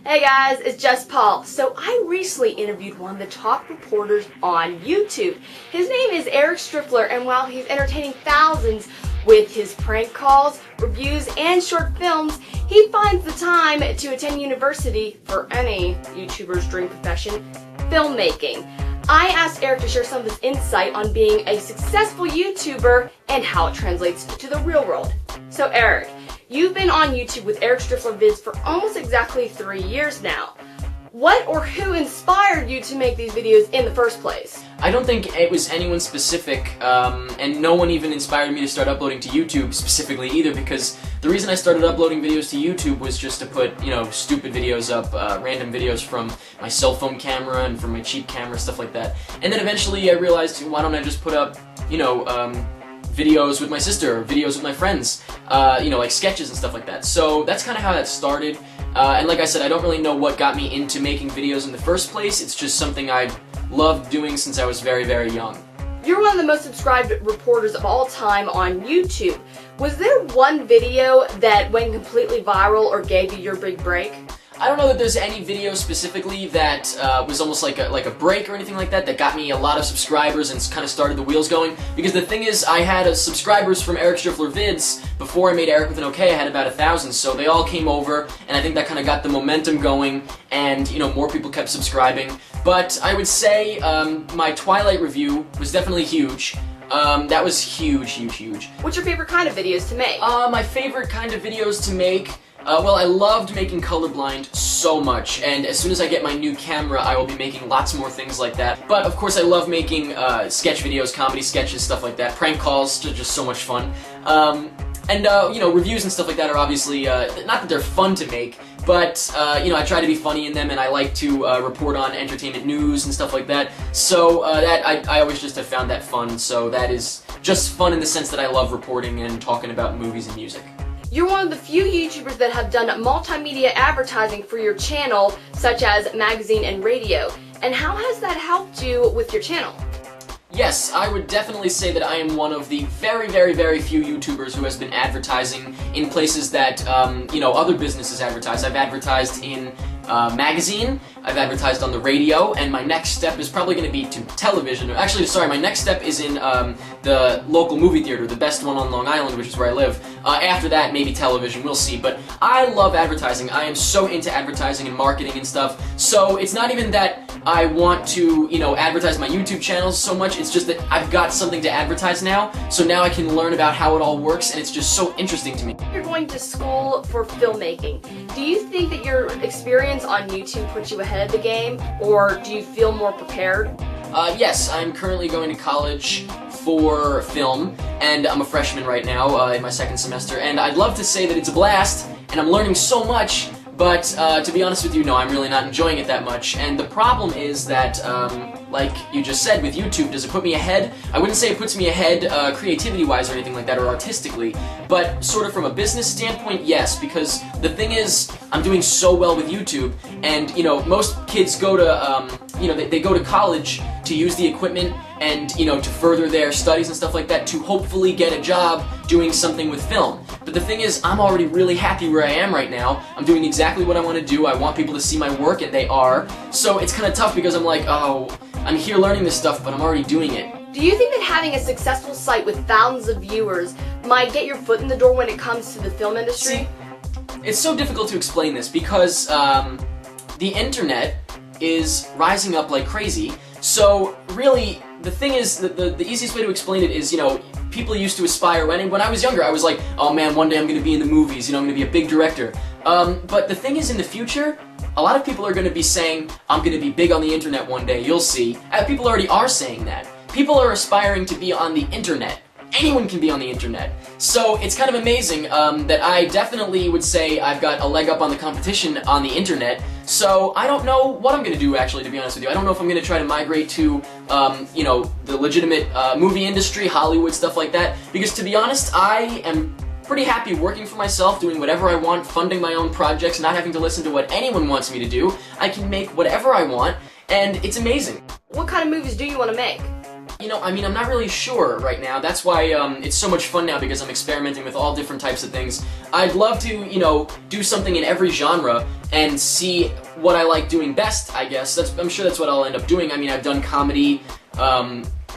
Hey guys, it's Jess Paul. So I recently interviewed one of the top reporters on YouTube. His name is Erick Striffler, and while he's entertaining thousands with his prank calls, reviews, and short films, he finds the time to attend university for any YouTuber's dream profession, filmmaking. I asked Erick to share some of his insight on being a successful YouTuber and how it translates to the real world. So Erick, you've been on YouTube with Erick Striffler Vids for almost exactly 3 years now. What or who inspired you to make these videos in the first place? I don't think it was anyone specific, and no one even inspired me to start uploading to YouTube specifically either, because the reason I started uploading videos to YouTube was just to put, stupid videos up, random videos from my cell phone camera and from my cheap camera, stuff like that. And then eventually I realized, why don't I just put up, videos with my sister, videos with my friends, like sketches and stuff like that. So that's kind of how that started. And like I said, I don't really know what got me into making videos in the first place. It's just something I've loved doing since I was very, very young. You're one of the most subscribed reporters of all time on YouTube. Was there one video that went completely viral or gave you your big break? I don't know that there's any video specifically that was almost like a break or anything like that got me a lot of subscribers and kind of started the wheels going, because the thing is, I had subscribers from Erick Striffler Vids before I made Erick with an OK. I had about 1,000, so they all came over, and I think that kind of got the momentum going, and more people kept subscribing. But I would say my Twilight review was definitely huge. That was huge, huge, huge. What's your favorite kind of videos to make? My favorite kind of videos to make, well, I loved making Colorblind so much, and as soon as I get my new camera, I will be making lots more things like that. But of course, I love making sketch videos, comedy sketches, stuff like that. Prank calls, just so much fun. And reviews and stuff like that are obviously, not that they're fun to make, but, I try to be funny in them, and I like to report on entertainment news and stuff like that. So I always just have found that fun, so that is just fun in the sense that I love reporting and talking about movies and music. You're one of the few YouTubers that have done multimedia advertising for your channel, such as magazine and radio. And how has that helped you with your channel? Yes, I would definitely say that I am one of the very, very, very few YouTubers who has been advertising in places that, other businesses advertise. I've advertised in magazine, I've advertised on the radio, and my next step is probably going to be to television. Actually, sorry, my next step is in the local movie theater, the best one on Long Island, which is where I live. After that, maybe television, we'll see. But I love advertising. I am so into advertising and marketing and stuff. So it's not even that I want to, advertise my YouTube channels so much. It's just that I've got something to advertise now, so now I can learn about how it all works, and it's just so interesting to me. You're going to school for filmmaking. Do you think that your experience on YouTube puts you ahead of the game, or do you feel more prepared? Yes, I'm currently going to college for film, and I'm a freshman right now in my second semester, and I'd love to say that it's a blast, and I'm learning so much, but to be honest with you, no, I'm really not enjoying it that much. And the problem is that, like you just said, with YouTube, does it put me ahead? I wouldn't say it puts me ahead creativity-wise or anything like that, or artistically, but sort of from a business standpoint, yes, because the thing is, I'm doing so well with YouTube, and, most kids go to, they go to college to use the equipment and, to further their studies and stuff like that, to hopefully get a job doing something with film. But the thing is, I'm already really happy where I am right now. I'm doing exactly what I want to do. I want people to see my work, and they are. So it's kind of tough because I'm like, oh, I'm here learning this stuff, but I'm already doing it. Do you think that having a successful site with thousands of viewers might get your foot in the door when it comes to the film industry? See, it's so difficult to explain this because the internet is rising up like crazy. So really, the thing is, the easiest way to explain it is, people used to aspire, when I was younger, I was like, oh man, one day I'm going to be in the movies, I'm going to be a big director. But the thing is, in the future, a lot of people are going to be saying, I'm going to be big on the internet one day, you'll see. People already are saying that. People are aspiring to be on the internet. Anyone can be on the internet. So it's kind of amazing that I definitely would say I've got a leg up on the competition on the internet. So I don't know what I'm going to do, actually, to be honest with you. I don't know if I'm going to try to migrate to, the legitimate movie industry, Hollywood, stuff like that. Because to be honest, I am pretty happy working for myself, doing whatever I want, funding my own projects, not having to listen to what anyone wants me to do. I can make whatever I want, and it's amazing. What kind of movies do you want to make? You know, I mean, I'm not really sure right now. That's why it's so much fun now, because I'm experimenting with all different types of things. I'd love to, you know, do something in every genre and see what I like doing best, I guess. I'm sure that's what I'll end up doing. I mean, I've done comedy,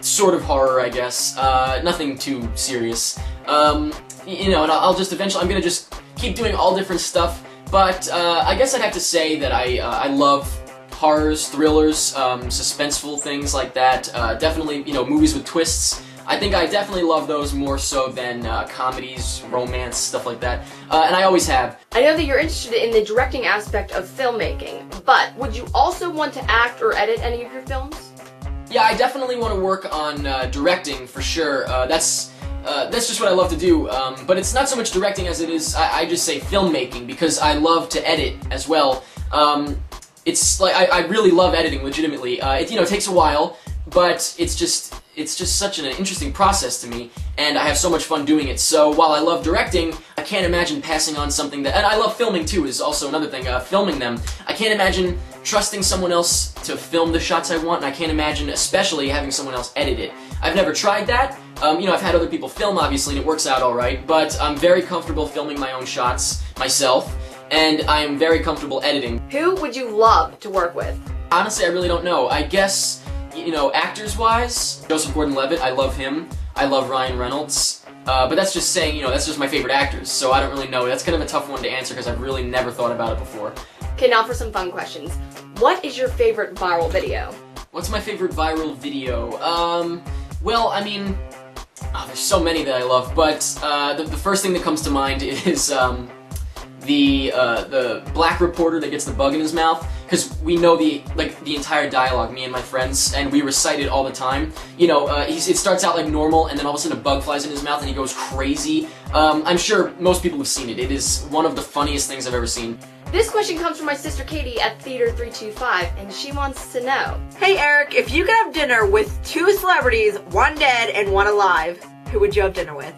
sort of horror, I guess. Nothing too serious. You know, and I'll just eventually, I'm gonna just keep doing all different stuff. But I guess I'd have to say that I love horrors, thrillers, suspenseful things like that. Definitely, you know, movies with twists. I think I definitely love those more so than comedies, romance, stuff like that. And I always have. I know that you're interested in the directing aspect of filmmaking, but would you also want to act or edit any of your films? Yeah, I definitely want to work on directing for sure. That's just what I love to do, but it's not so much directing as it is, I just say filmmaking, because I love to edit as well. It's like, I really love editing, legitimately. It, you know, takes a while, but it's just such an interesting process to me, and I have so much fun doing it. So while I love directing, I can't imagine passing on something that, and I love filming too, is also another thing, filming them. I can't imagine trusting someone else to film the shots I want, and I can't imagine especially having someone else edit it. I've never tried that. You know, I've had other people film, obviously, and it works out alright, but I'm very comfortable filming my own shots myself, and I'm very comfortable editing. Who would you love to work with? Honestly, I really don't know. I guess, you know, actors-wise, Joseph Gordon-Levitt, I love him. I love Ryan Reynolds. But that's just saying, you know, that's just my favorite actors, so I don't really know. That's kind of a tough one to answer because I've really never thought about it before. Okay, now for some fun questions. What is your favorite viral video? What's my favorite viral video? Well, I mean, there's so many that I love, but the first thing that comes to mind is the black reporter that gets the bug in his mouth, because we know the entire dialogue, me and my friends, and we recite it all the time. You know, it starts out like normal, and then all of a sudden a bug flies in his mouth and he goes crazy. I'm sure most people have seen it. It is one of the funniest things I've ever seen. This question comes from my sister Katie at Theater 325, and she wants to know. Hey Eric, if you could have dinner with two celebrities, one dead and one alive, who would you have dinner with?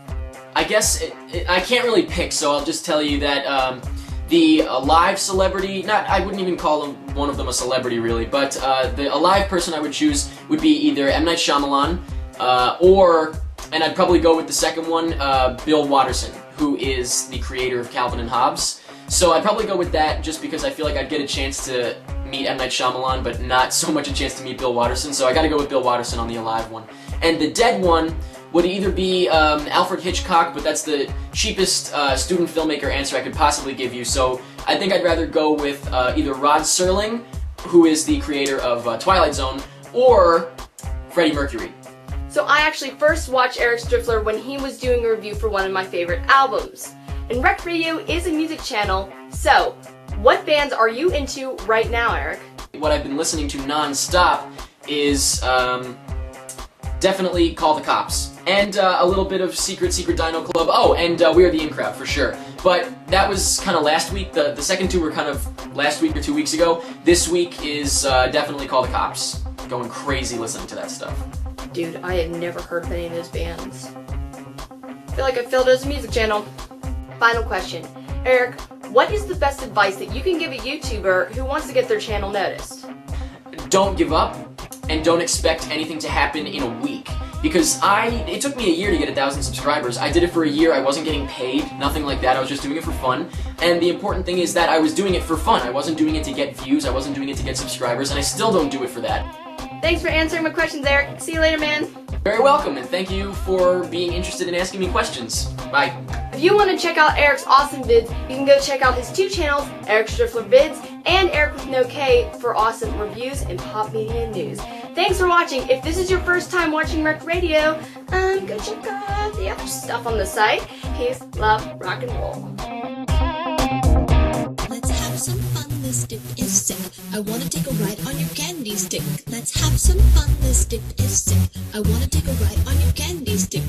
I guess I can't really pick, so I'll just tell you that the alive celebrity, I wouldn't even call one of them a celebrity really, but the alive person I would choose would be either M. Night Shyamalan, and I'd probably go with the second one, Bill Watterson, who is the creator of Calvin and Hobbes. So I'd probably go with that just because I feel like I'd get a chance to meet M. Night Shyamalan, but not so much a chance to meet Bill Watterson, so I gotta go with Bill Watterson on the alive one. And the dead one would either be Alfred Hitchcock, but that's the cheapest student filmmaker answer I could possibly give you, so I think I'd rather go with either Rod Serling, who is the creator of Twilight Zone, or Freddie Mercury. So I actually first watched Erick Striffler when he was doing a review for one of my favorite albums. And WreckedRadio is a music channel, so what bands are you into right now, Eric? What I've been listening to non-stop is definitely Call the Cops, and a little bit of Secret Dino Club. Oh, and We Are the In Crowd, for sure. But that was kind of last week. The second two were kind of last week or 2 weeks ago. This week is definitely Call the Cops. Going crazy listening to that stuff. Dude, I had never heard of any of those bands. I feel like I failed as a music channel. Final question. Eric, what is the best advice that you can give a YouTuber who wants to get their channel noticed? Don't give up, and don't expect anything to happen in a week. Because it took me a year to get 1,000 subscribers. I did it for a year, I wasn't getting paid, nothing like that, I was just doing it for fun. And the important thing is that I was doing it for fun. I wasn't doing it to get views, I wasn't doing it to get subscribers, and I still don't do it for that. Thanks for answering my questions, Eric. See you later, man. Very welcome, and thank you for being interested in asking me questions. Bye. If you want to check out Eric's awesome vids, you can go check out his two channels, Erick Striffler Vids and Eric with no K, for awesome reviews and pop media news. Thanks for watching. If this is your first time watching WreckedRadio, go check out the other stuff on the site. Peace, love, rock and roll. Let's have some fun, this dip is sick. I wanna take a ride on your candy stick. Let's have some fun, this dip is sick. I wanna take a ride on your candy stick.